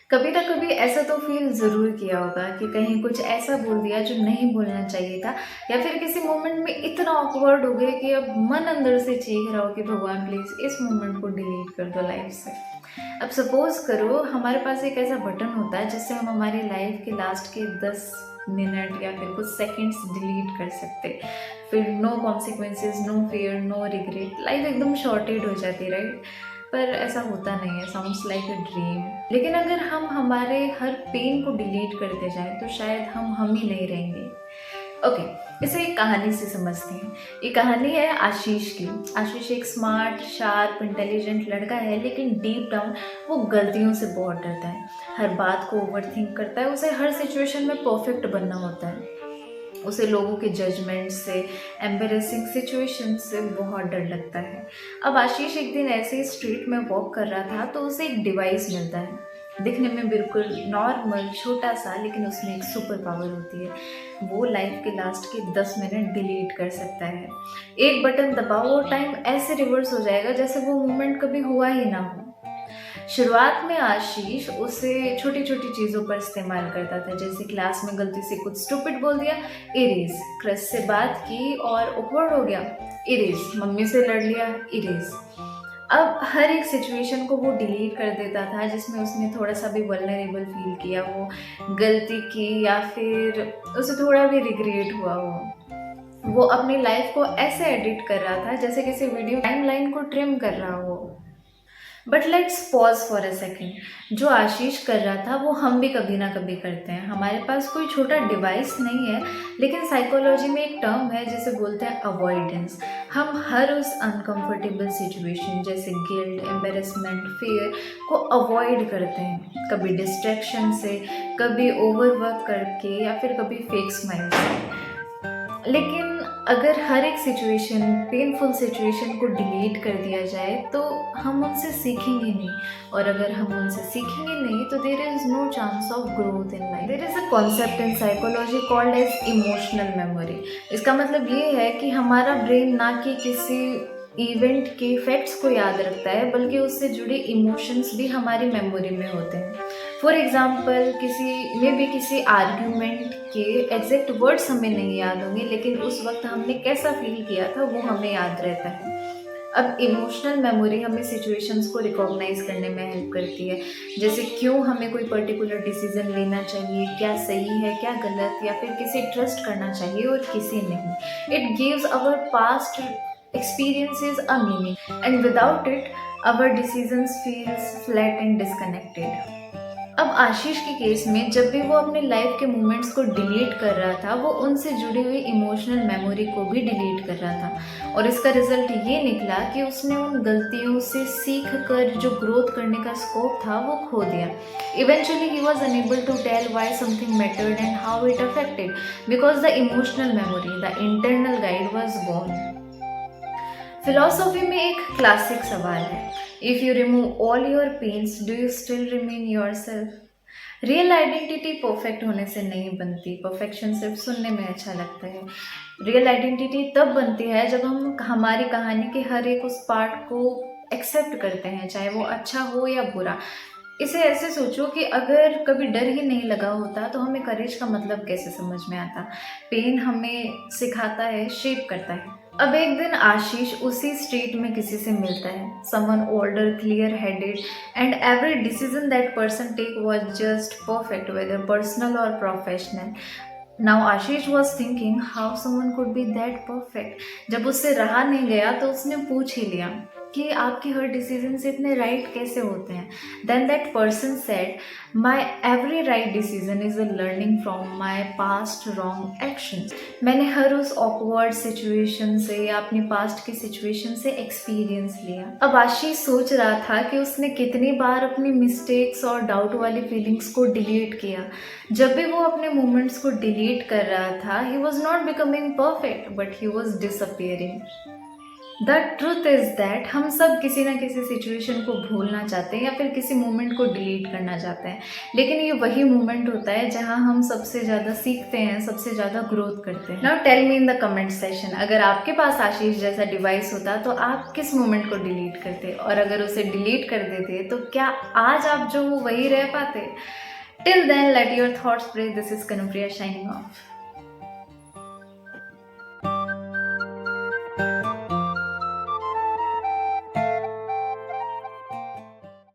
कभी ना कभी ऐसा तो फील ज़रूर किया होगा कि कहीं कुछ ऐसा बोल दिया जो नहीं बोलना चाहिए था, या फिर किसी मोमेंट में इतना ऑकवर्ड हो गए कि अब मन अंदर से चीख रहा हो कि भगवान प्लीज़ इस मोमेंट को डिलीट कर दो लाइफ से। अब सपोज करो हमारे पास एक ऐसा बटन होता है जिससे हम हमारी लाइफ के लास्ट के 10 मिनट या फिर कुछ सेकंड्स डिलीट कर सकते। फिर no consequences, no fear, no regret, life एकदम शॉर्टेड हो जाती, राइट? पर ऐसा होता नहीं है, साउंड्स लाइक अ ड्रीम। लेकिन अगर हम हमारे हर पेन को डिलीट करते जाएं तो शायद हम ही नहीं रहेंगे। ओके, इसे एक कहानी से समझते हैं। ये कहानी है आशीष की। आशीष एक स्मार्ट, शार्प, इंटेलिजेंट लड़का है, लेकिन डीप डाउन वो गलतियों से बहुत डरता है। हर बात को ओवरथिंक करता है, उसे हर सिचुएशन में परफेक्ट बनना होता है। उसे लोगों के जजमेंट से, एम्बेरेसिंग सिचुएशन से बहुत डर लगता है। अब आशीष एक दिन ऐसे ही स्ट्रीट में वॉक कर रहा था तो उसे एक डिवाइस मिलता है। दिखने में बिल्कुल नॉर्मल, छोटा सा, लेकिन उसमें एक सुपर पावर होती है। वो लाइफ के लास्ट के 10 मिनट डिलीट कर सकता है। एक बटन दबाओ और टाइम ऐसे रिवर्स हो जाएगा जैसे वो मोमेंट कभी हुआ ही ना हो। शुरुआत में आशीष उसे छोटी छोटी चीज़ों पर इस्तेमाल करता था, जैसे क्लास में गलती से कुछ स्टूपिड बोल दिया, इरेज। क्रश से बात की और ऑकवर्ड हो गया, इरेज। मम्मी से लड़ लिया, इरेज। अब हर एक सिचुएशन को वो डिलीट कर देता था जिसमें उसने थोड़ा सा भी वल्नरेबल फील किया हो, गलती की, या फिर उसे थोड़ा भी रिग्रेट हुआ हो। वो अपनी लाइफ को ऐसे एडिट कर रहा था जैसे किसी वीडियो टाइमलाइन को ट्रिम कर रहा हो। But let's pause for a second. जो आशीष कर रहा था वो हम भी कभी ना कभी करते हैं। हमारे पास कोई छोटा डिवाइस नहीं है, लेकिन साइकोलॉजी में एक टर्म है जिसे बोलते हैं अवॉइडेंस। हम हर उस अनकंफर्टेबल सिचुएशन जैसे गिल्ट, एम्बेरसमेंट, फियर को अवॉइड करते हैं। कभी डिस्ट्रैक्शन से, कभी ओवरवर्क करके, या फिर कभी फेक स्माइल से। लेकिन अगर हर एक सिचुएशन, पेनफुल सिचुएशन को डिलीट कर दिया जाए तो हम उनसे सीखेंगे नहीं, और अगर हम उनसे सीखेंगे नहीं तो there is no chance of growth in life. There is a concept in psychology called as emotional memory. इसका मतलब ये है कि हमारा ब्रेन ना कि किसी इवेंट के फैक्ट्स को याद रखता है, बल्कि उससे जुड़े इमोशंस भी हमारी मेमोरी में होते हैं। फॉर एग्जाम्पल, किसी आर्ग्यूमेंट के एग्जैक्ट वर्ड्स हमें नहीं याद होंगे, लेकिन उस वक्त हमने कैसा फील किया था वो हमें याद रहता है। अब इमोशनल मेमोरी हमें सिचुएशंस को रिकॉग्नाइज करने में हेल्प करती है, जैसे क्यों हमें कोई पर्टिकुलर डिसीजन लेना चाहिए, क्या सही है, क्या गलत, या फिर किसे ट्रस्ट करना चाहिए और किसे नहीं। It gives our past experiences a meaning, and without it our decisions feels flat and disconnected. अब आशीष के केस में जब भी वो अपने लाइफ के मोमेंट्स को डिलीट कर रहा था, वो उनसे जुड़ी हुई इमोशनल मेमोरी को भी डिलीट कर रहा था, और इसका रिजल्ट ये निकला कि उसने उन गलतियों से सीख कर जो ग्रोथ करने का स्कोप था वो खो दिया। Eventually he was unable to tell why something mattered and how it affected, because the emotional memory, the internal guide was gone. Philosophy में एक क्लासिक सवाल है, if you remove all your pains do you still remain yourself. Real identity perfect होने से नहीं बनती, perfection सिर्फ सुनने में अच्छा लगता है। रियल आइडेंटिटी तब बनती है जब हम हमारी कहानी के हर एक उस पार्ट को एक्सेप्ट करते हैं, चाहे वो अच्छा हो या बुरा। इसे ऐसे सोचो कि अगर कभी डर ही नहीं लगा होता तो हमें करेज का मतलब कैसे समझ में आता। पेन हमें सिखाता है, शेप करता है। अब एक दिन आशीष उसी स्ट्रीट में किसी से मिलता है, someone older, clear headed, and every decision that person take was just perfect, whether personal और professional. Now Ashish was thinking how someone could be that perfect. जब उससे रहा नहीं गया तो उसने पूछ ही लिया कि आपके हर डिसीजन से इतने राइट कैसे होते हैं। Then that person said, my every right decision is a learning from my past wrong actions. मैंने हर उस ऑकवर्ड सिचुएशन से या अपनी पास्ट की सिचुएशन से एक्सपीरियंस लिया। अब आशीष सोच रहा था कि उसने कितनी बार अपनी मिस्टेक्स और डाउट वाली फीलिंग्स को डिलीट किया। जब भी वो अपने मोमेंट्स को डिलीट कर रहा था, he was not becoming perfect but he was disappearing. The truth is that हम सब किसी ना किसी सिचुएशन को भूलना चाहते हैं या फिर किसी मोमेंट को डिलीट करना चाहते हैं, लेकिन ये वही मोमेंट होता है जहाँ हम सबसे ज़्यादा सीखते हैं, सबसे ज़्यादा ग्रोथ करते हैं। Now tell me in the comment session, अगर आपके पास आशीष जैसा डिवाइस होता तो आप किस मोमेंट को डिलीट करते, और अगर उसे डिलीट कर देते तो क्या आज आप जो हो वही रह पाते? Till then let your thoughts play. This is Kanupriya signing of.